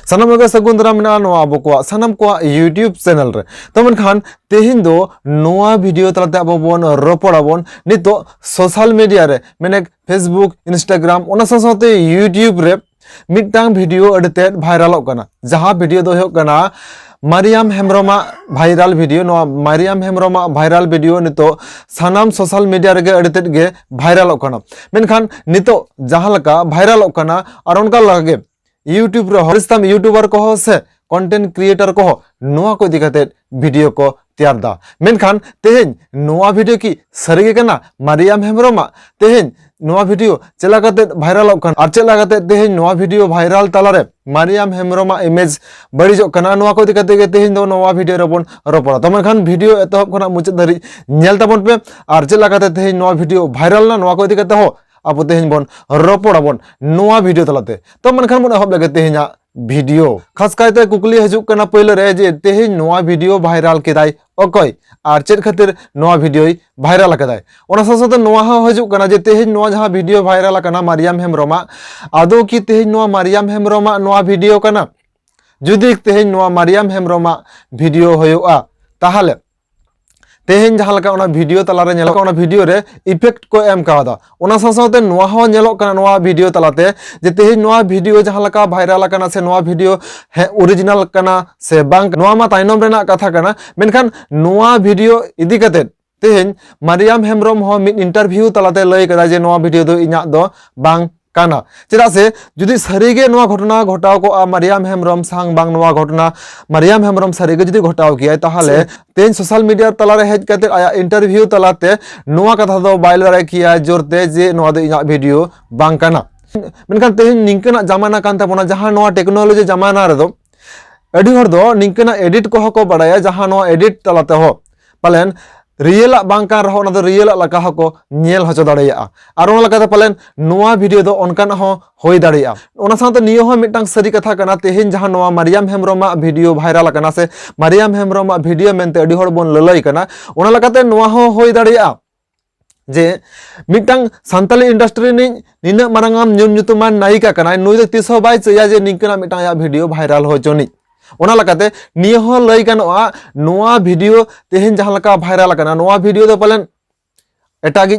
सानाम के सगुन दाराम मेना नोआ आबो को सानाम को यूट्यूब चैनल रे तो मनखान तेहिन दो नोआ वीडियो तलाते आबो बोन रोपड़ाबोन नितो सोशल मीडिया रे मेने फेसबुक इंस्टाग्राम ओना साथे यूट्यूब रे मिटांग वीडियो अडते भाइरल कना जहां वीडियो दो हो कना मारियाम हेम्ब्रोमा भाइरल वीडियो नो मारियाम हेम्ब्रोमा भाइरल वीडियो नितो सानाम सोशल मीडिया रे अडते गे भाइरल कना मेनखान नितो जहां लका भाइरल कना और उनका लगे यूट्यूब रे हरिस्ताम यूट्यूबर को से कंटेंट क्रिएटर को नोआ को दिखाते वीडियो को तैयार दा मेनखान तेहेन नोआ वीडियो की सरीगे कना मारियाम हेम्ब्रोमा तेहेन नोआ वीडियो चला करते भाइरल और चला करते तेहेन नोआ वीडियो भाइरल तालारे मारियाम हेम्ब्रोमा इमेज बड़ीजो कना नोआ को दिखाते तेहेन दो नोआ वीडियो रेबन रोपड़ा तो मेनखान वीडियो एतहब खना मुचाद धरि नेल ताबन पे और चला करते तेहेन नोआ वीडियो भाइरल ना नोआ को दिखाते हो अब तेहेन बन रोपड़ाबन नोआ वीडियो तलाते तो मनखान बन एहब लगे तेहेना वीडियो खास कायते कुकली हजू कना पहले रे जे तेहेन नोआ वीडियो भाइरल केदाय ओकय और चेद खातिर नोआ वीडियो भाइरल कदाय ओना साथे नोआ हजू कना जे तेहेन नोआ जहां वीडियो भाइरल कना मारियाम हेम्ब्रोमा आदो की तेहेन नोआ मारियाम हेम्ब्रोमा नोआ वीडियो कना जुदी तेहेन नोआ मारियाम हेम्ब्रोमा वीडियो होयोआ ताहले तेहेन जहां लका ओना वीडियो तलारे नेलो ओना वीडियो रे इफेक्ट को एम कादा ओना साथे नोआ हो नेलो कना नोआ वीडियो तलाते जे तेहेन नोआ वीडियो जहां लका भाइरल कना से नोआ वीडियो है ओरिजिनल कना से बांग नोआ मा ताइनम रेना कथा कना मेनखान नोआ वीडियो इदी कते तेहेन मारियाम हेम्ब्रोम हो मिड इंटरव्यू तलाते लय कदा जे नोआ वीडियो दो इना दो बांग काना चेदा से जुदी सरीगे नोआ घटना घटाव को मारियाम हेम्ब्रोम सांग बांग नोआ घटना मारियाम हेम्ब्रोम सरीगे जुदी घटाव किया ताहले तेन सोशल मीडिया तलारे हेज कते आया इंटरव्यू तलाते नोआ कथा दो बाइलरे किया जोरते जे नोआ दो इना वीडियो बांग काना मेनखान तेहेन निंकना जमाना कान ताबोना जहां नोआ टेक्नोलॉजी जमाना रे दो अडी हर दो निंकना एडिट को को बडाया जहां नोआ एडिट तलाते हो पालेन रियल बांका रहो ना रियल लका हको नेल हचो दाड़ेया और ओना लकाते पालेन नोआ वीडियो दो अनकान हो होय दाड़ेया ओना साथे नियो हो मिटांग सरी कथा कना तेहेन जहां नोआ मारियाम हेम्ब्रोमा वीडियो भाइरल कना से मारियाम हेम्ब्रोमा वीडियो मेनते अडी हर बोन ललय कना ओना लकाते नोआ हो होय दाड़ेया जे मिटांग सांताली इंडस्ट्री नि निना मारांगाम न्युतुमान नायिका कना नुय दो तिस हो बाय चया जे निंकना मिटांग या वीडियो भाइरल हो चोनी ओना लकाते नियो हो लय गानोआ नोआ वीडियो तेहेन जहां लका भाइरल कना नोआ वीडियो दो पालेन एटागी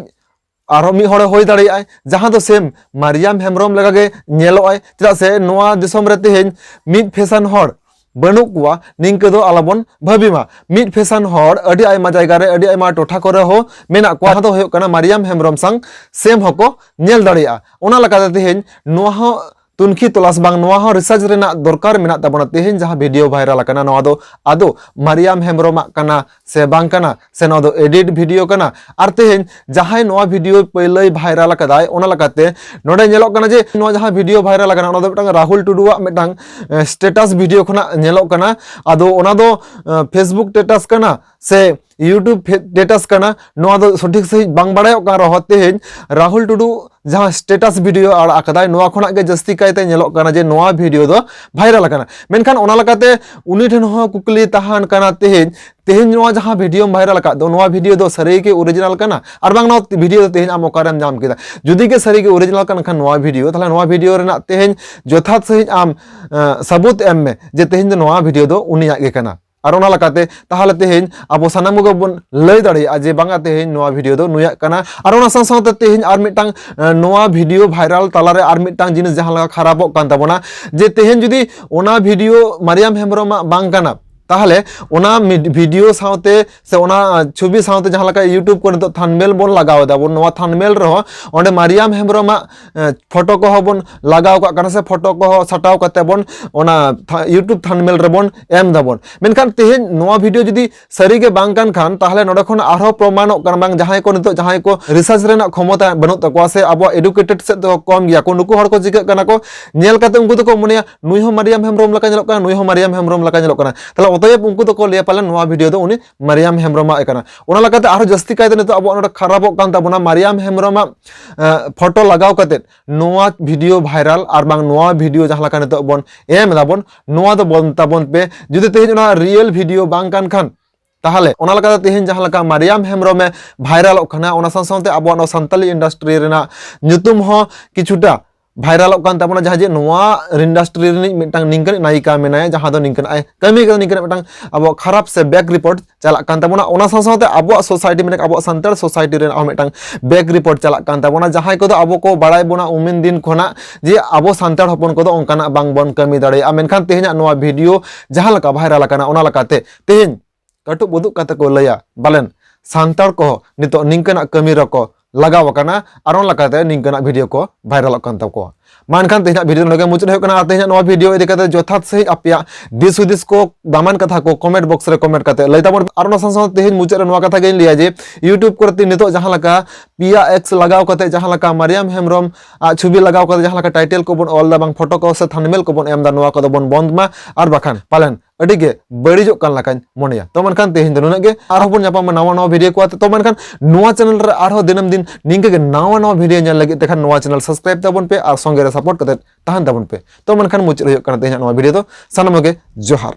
आरो मी होड़े होय दाड़ेया जहां दो सेम मारियाम हेम्ब्रोम लगागे नेलोय चेदा से नोआ दिसम रे तेहेन मिड फैशन होड़ बनु कुआ निंके दो आलाबन भाबिमा मिड फैशन होड़ अडी आयमा जायगा रे अडी आयमा टोठा करे हो मेना कुआ दो होयो कना मारियाम हेम्ब्रोम संग सेम हको नेल दाड़ेया ओना लकाते तेहेन नोआ हो तुनखी तलाश बांग नोआ हो रिसर्च रेना दरकार मेना ताबोना तेहेन जहां वीडियो भाइरल कना नोआ दो आदो मारियाम हेम्ब्रोमा कना से बांग कना से नोआ दो एडिट वीडियो कना और तेहेन जहां नोआ वीडियो पहले भाइरल कदाय ओना लकाते नोडे नेलो कना जे नोआ जहां वीडियो भाइरल कना ओना दो मिटांग राहुल टुडुआ मिटांग स्टेटस वीडियो खना नेलो कना आदो ओना दो फेसबुक स्टेटस कना से यूट्यूब स्टेटस कना नोआ दो सठिक सही बांग बाड़ायो का रहो तेहेन राहुल टुडू जहां स्टेटस वीडियो आड़ आकदाय नोआ खना के जस्ती कायते नेलो कना जे नोआ वीडियो दो भाइरल कना मेनखान ओना लकाते उनी ठन हो कुकली तहान कना तेहेन तेहेन नोआ जहां वीडियो भाइरल का दो नोआ वीडियो दो सरी के ओरिजिनल कना और बांग नोआ वीडियो दो तेहेन आम ओकारेम जाम केदा जुदी के सरी के ओरिजिनल कना खान नोआ वीडियो ताले नोआ वीडियो रेना तेहेन जथात सही आम सबूत एम में जे तेहेन दो नोआ वीडियो दो उनिया के कना और ओना लकाते ताहले तेहेन आबो सानाम को बन लय दाड़ेया जे बांगा तेहेन नोआ वीडियो दो नुया कना और ओना साथे तेहेन आर मिटांग नोआ वीडियो भाइरल तालारे आर मिटांग जिनिस जहां लगा खराबो कान ताबोना जे तेहेन जुदी ओना वीडियो मारियाम हेम्ब्रोमा बांग कना ताहले ओना वीडियो साथे से ओना छवि साथे जहां लका यूट्यूब को तो थंबनेल बोन लगाव दा बोन नोआ थंबनेल रहो ओंडे मारियाम हेम्ब्रोमा फोटो को होबन लगाव का कना से फोटो को सटाव कते बोन ओना यूट्यूब थंबनेल रे बोन एम दाबोन मेनखान तेहेन नोआ वीडियो जुदी सरी के बांग कान खान ताहले नोडे खन आरो प्रमाणो कान बांग जहां को नितो जहां को रिसर्च रेना क्षमता बनु तको से अब एडुकेटेड से तो कम गया को नुकु हड़ को जिक कना को नेल कते उनको तो को मनिया नुई हो मारियाम हेम्ब्रोम लका नेलो कना नुई हो मारियाम हेम्ब्रोम लका नेलो कना ताहले तयब उनको तो को लिया पालन नोआ वीडियो दो उनी मारियाम हेम्ब्रोमा एकना ओना लकाते आरो जस्ती कायते नितो अब ओना खराबो कान ताबोना मारियाम हेम्ब्रोमा फोटो लगाव कते नोआ वीडियो भाइरल और बांग नोआ वीडियो जहां लका नितो बोन एम दाबोन नोआ दो बोन ताबोन पे जुदी तेहेन ओना रियल वीडियो बांग कान खान ताहले ओना लकाते तेहेन जहां लका मारियाम हेम्ब्रोमे भाइरल खना ओना साथे अब ओना सांताली इंडस्ट्री रेना न्युतुम हो किछुटा भाइरल कान ताबोना जहाँ जे नोआ इंडस्ट्री रिनिज मिटang निंकन नायिका मेनाया जहाँ दो निंकन आय कमी का निंकन मिटang अब खराब से बैक रिपोर्ट चला कान ताबोना ओना साथ अब सोसाइटी में अब सांतार सोसाइटी रे मिटang बैक रिपोर्ट चला कान ताबोना जहाँ को अब को बड़ाई बोना उमिन दिन खोना जे अब सांतार हपन को ओंकाना बांग बन कमी दाड़े मेनखान तेहना नोआ वीडियो जहाँ लका भाइरल काना ओना लकाते तेहन कटु बुदुक काते को लया बालेन सांतार को नितो निंकना कमी रको लगाव काना आरोन लकाते निंकना वीडियो को भाइरल कान ताको मानखान तेहना वीडियो लगे मुचाद हो काना तेहना नोआ वीडियो इदि काते जथात सही आपया दिस हुदिस को दामान कथा को कमेंट बॉक्स रे कमेंट काते लैताबन आरोन संसाव तेहन मुचाद नोआ कथा गेन लिया जे यूट्यूब करते नितो जहाँ लका पिया एक्स लगाव काते जहाँ लका मारियम हेमरम छवि लगाव काते जहाँ लका टाइटल को बन ऑल दा बांग फोटो को से थंबनेल को बन एम दा नोआ को बन बंद मा आर बाखान पालन अडिगे बड़ीजो कान लाकान मोनिया तो मनखान तेहन दो नुनागे आरो बन जापा नवा नवा वीडियो को तो मनखान नोआ चैनल रे आरो दिनम दिन निंके नवा नवा वीडियो नेल लगे तेखान नोआ चैनल सब्सक्राइब ताबन पे और संगे रे सपोर्ट करते तहन ताबन पे तो मनखान मुचाद हो काना तेहना नोआ वीडियो तो सानम लगे जोहार।